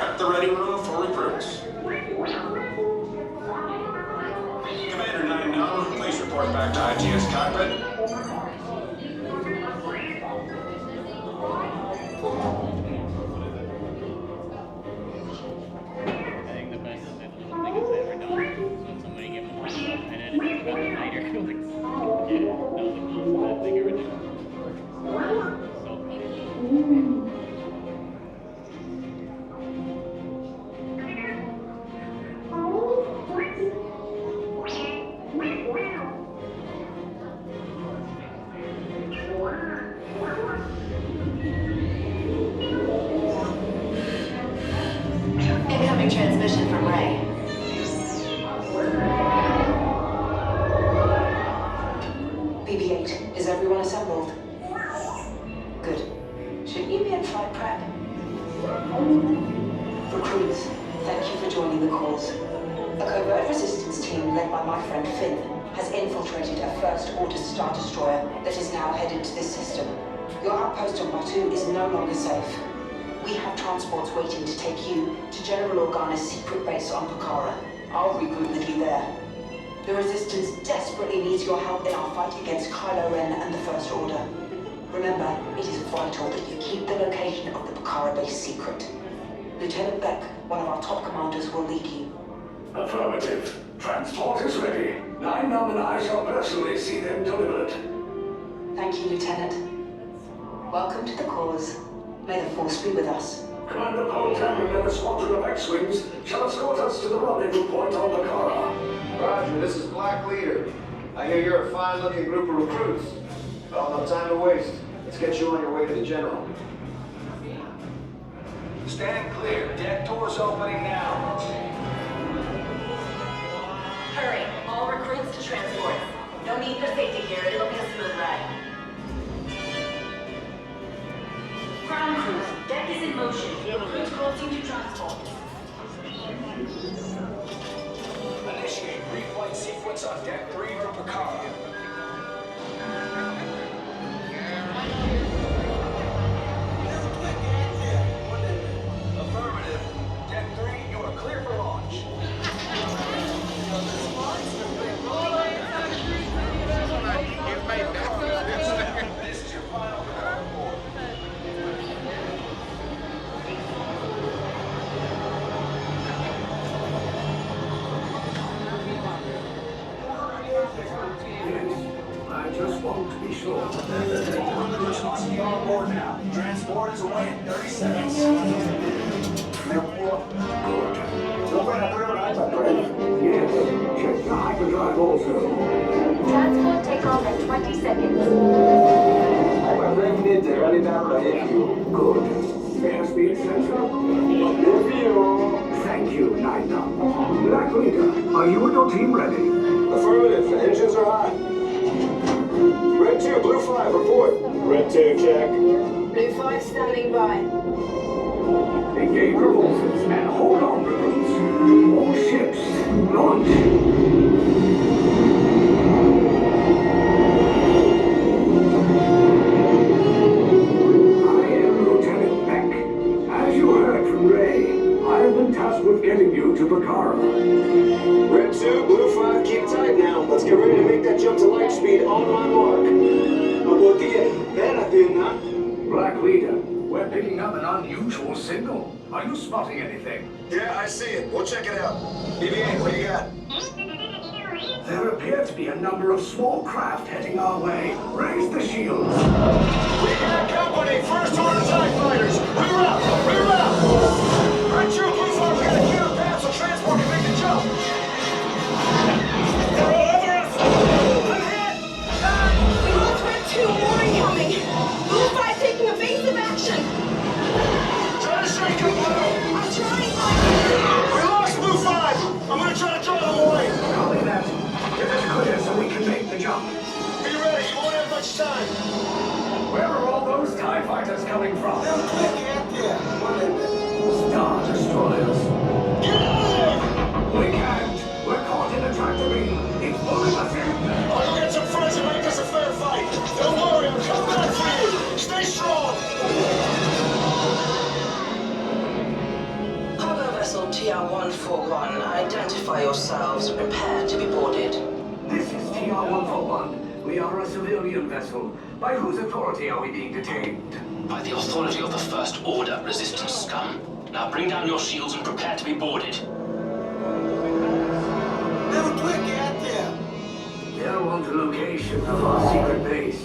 Prep the ready room for recruits. Commander 9-9, please report back to ITS cockpit. Incoming transmission from Ray. BB-8, is everyone assembled? Good. Shouldn't you be in flight prep? Recruits, thank you for joining the cause. A covert resistance team led by my friend Finn has infiltrated a First Order Star Destroyer that is now headed to this system. Your outpost on Batu is no longer safe. We have transports waiting to take you to General Organa's secret base on Pucara. I'll regroup with you there. The Resistance desperately needs your help in our fight against Kylo Ren and the First Order. Remember, it is vital that you keep the location of the Pucara base secret. Lieutenant Beck, one of our top commanders, will lead you. Affirmative. Transport is ready. 9-9 and I shall personally see them delivered. Thank you, Lieutenant. Welcome to the cause. May the Force be with us. Commander Poltan and a squadron of X-Wings shall escort us to the rendezvous point on Pucara. Roger, this is Black Leader. I hear you're a fine-looking group of recruits. Well, no time to waste. Let's get you on your way to the General. Stand clear. Deck doors opening now. Hurry, all recruits to transport. No need for safety gear, it'll be a smooth ride. Ground crews, deck is in motion. Recruits crossing to transport. Initiate reflight sequence on Deck 3 from Pucara. Affirmative. Deck 3, you are clear for launch. This is your final call report. I just want to be sure. On board now. Transport is away in 30 seconds. Good. Yes, check the hyperdrive also. Transport takeoff in 20 seconds. I'm ready to run it down by you. Good. Airspeed sensor. Thank you, 9-9. Black Leader, are you and your team ready? Affirmative. The engines are hot. Red 2, Blue 5, report. Red 2, check. Blue 5 standing by. Engage propulsors and hold on, recruits. All ships, launch. I am Lieutenant Beck. As you heard from Ray, I have been tasked with getting you to Pucara. Red 2, Blue 5, keep tight now. Let's get ready to make that jump to light speed on my mark. Black Leader, we're picking up an unusual signal. Are you spotting anything? Yeah, I see it. We'll check it out. BB-8, what do you got? There appear to be a number of small craft heading our way. Raise the shields. We got company! First Order TIE Fighters! Reroute! Reroute! Red 2, Blue 5, we got a clear path so transport can make the jump! They're all over us! I'm hit! We lost Red 2, more incoming. Blue 5 taking evasive action. Try to shake them, Blue! I'm trying, We lost Blue 5! I'm gonna try to draw them away! Copy that. Get us clear so we can make the jump. Be ready, you won't have much time! Where are all those TIE fighters coming from? Star Destroyers. Get out of there! We can't. We're caught in a tractor beam. It's pulling us in. I'll go get some friends and make this a fair fight! Don't worry, I'll come back for you! Stay strong! TR-141, identify yourselves and prepare to be boarded. This is TR-141. We are a civilian vessel. By whose authority are we being detained? By the authority of the First Order, Resistance scum. Now bring down your shields and prepare to be boarded. Never quick, get there. They'll want the location of our secret base.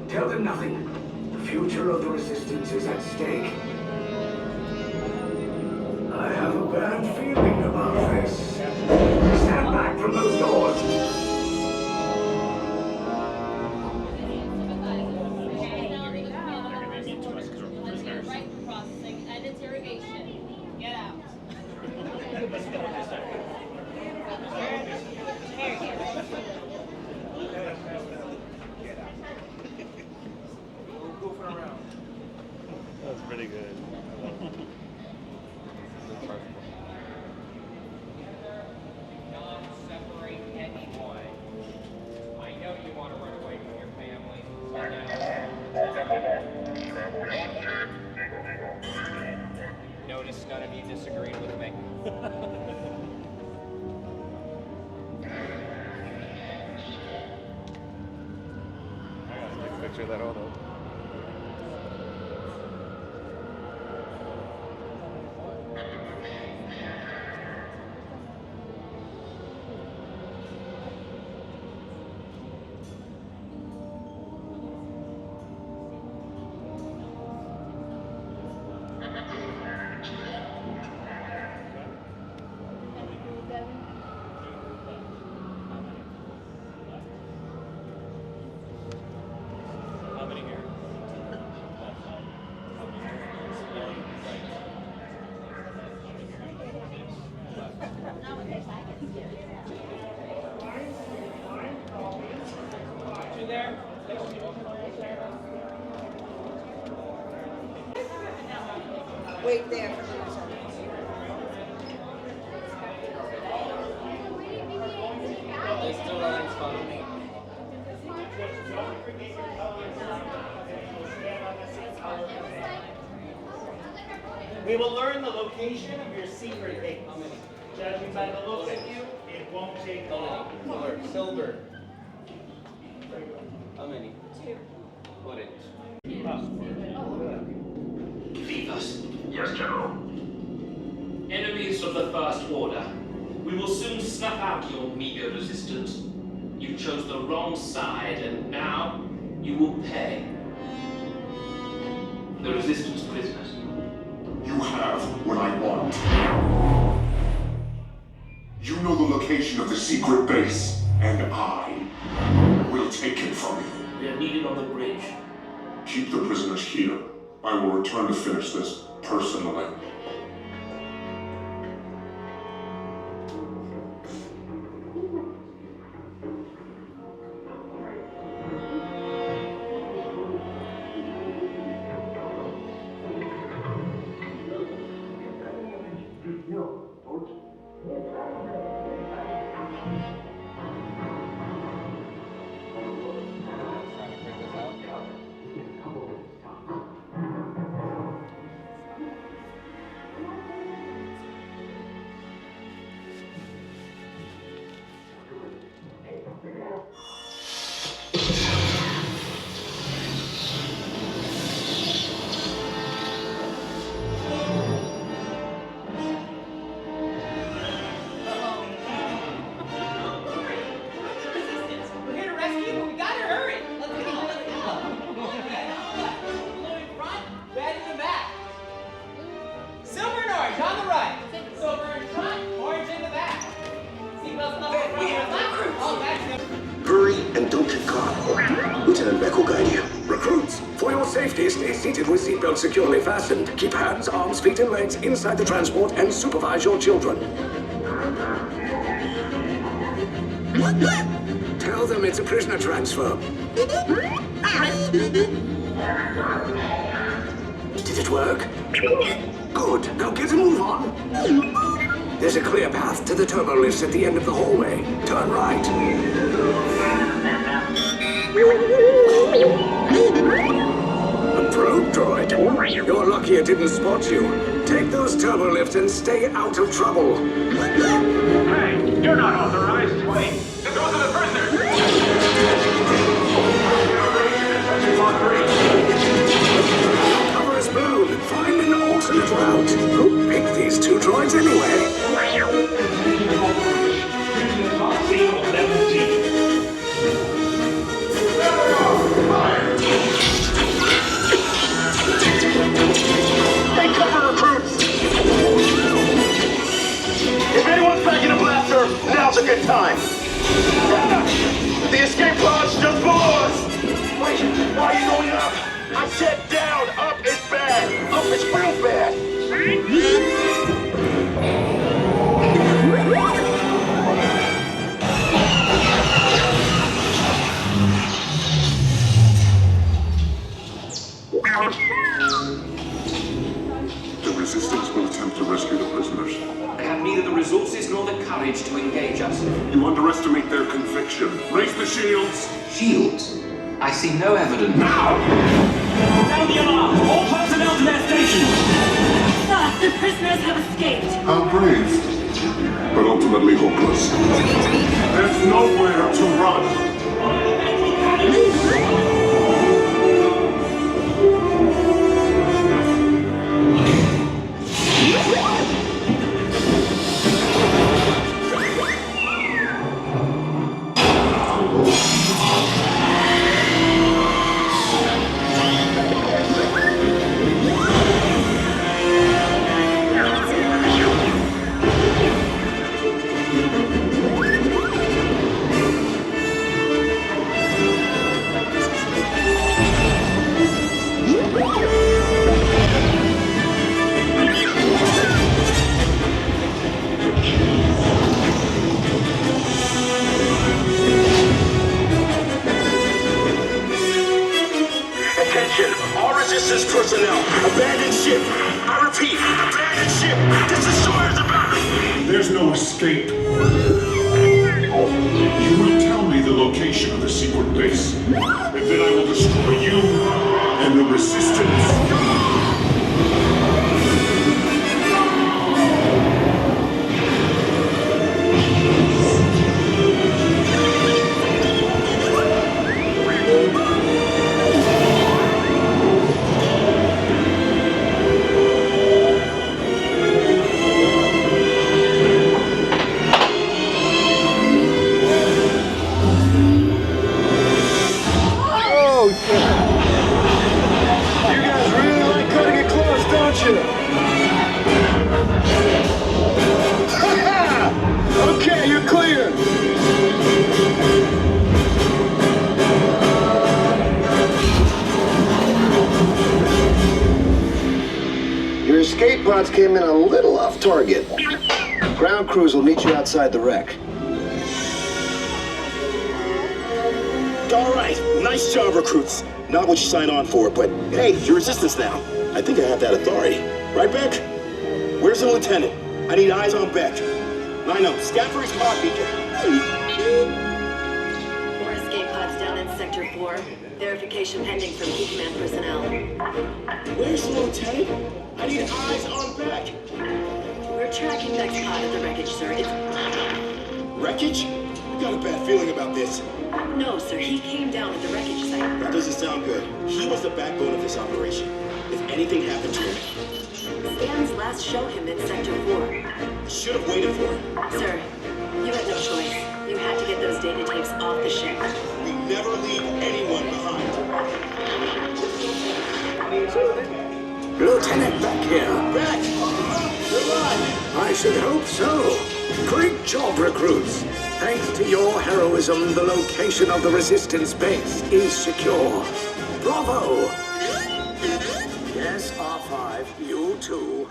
Tell them nothing. The future of the Resistance is at stake. I have a bad feeling about this. Stand back from those doors. Right for processing and interrogation. Get out. That's pretty good. Not separate anyone. I know you want to run away from your family. So now. Notice none of you disagreed with me. I gotta take a picture of that all though. How many here? You there? Wait there. They still running follow me. We will learn the location of your secret base. Judging by the looks of you, it won't take long. Silver. How many? 2. What inch? Leave us. Yes, General. Enemies of the First Order. We will soon snuff out your meager resistance. You chose the wrong side, and now you will pay. The Resistance prisoners. You have what I want. You know the location of the secret base, and I will take it from you. They are needed on the bridge. Keep the prisoners here. I will return to finish this personally. We're here to rescue, but we gotta hurry. Let's go. Blue in front, red in the back. Silver and orange on the right. Silver in front, orange in the back. Seatbelts not in front. Oh, that's Hurry and don't get caught. Lieutenant Beck will guide you. Recruits, for your safety, stay seated with seatbelts securely fastened. Keep hands, arms, feet, and legs inside the transport and supervise your children. Tell them it's a prisoner transfer. Did it work? Good. Now get a move on. There's a clear path to the turbo lifts at the end of the hallway. Turn right. A probe droid. You're lucky it didn't spot you. Take those turbo lifts and stay out of trouble. Hey, you're not authorized. Wait, those are the prisoners. Cover is blown. Find an alternate route. Who picked these two droids anyway? Take cover, recruits! If anyone's packing a blaster, now's a good time. The escape pod's just below us! Wait, why are you going up? I said down! Up is bad! Up is real bad! The Resistance will attempt to rescue the prisoners. They have neither the resources nor the courage to engage us. You underestimate their conviction. Raise the shields! Shields? I see no evidence. Now! Sound the alarm! All personnel to their stations! Sir, the prisoners have escaped. How brave, but ultimately hopeless. There's nowhere to run. Attention, all Resistance personnel, abandon ship. I repeat, abandon ship. This destroyer's about. There's no escape. You will tell me the location of the secret base, and then I will destroy you and the Resistance. You guys really like cutting it close, don't you? Okay, you're clear. Your escape pods came in a little off target. Ground crews will meet you outside the wreck. All right, nice job, recruits. Not what you signed on for, but hey, you're Resistance now. I think I have that authority. Right, Beck? Where's the lieutenant? I need eyes on Beck. I know, scan for his pod beacon. 4 escape pods down in Sector 4. Verification pending from Key Command personnel. Where's the lieutenant? I need eyes on Beck. We're tracking Beck's pod at the wreckage, sir. It's... Wreckage? I got a bad feeling about this. No, sir. He came down at the wreckage site. That doesn't sound good. He was the backbone of this operation. If anything happened to him, Scans last show him in Sector 4. I should have waited for him. Sir, you had no choice. You had to get those data tapes off the ship. We never leave anyone behind. Lieutenant Beck here. Beck! You're alive! I should hope so. Great job, recruits. Thanks to your heroism, the location of the Resistance base is secure. Bravo! Yes, R5, you too.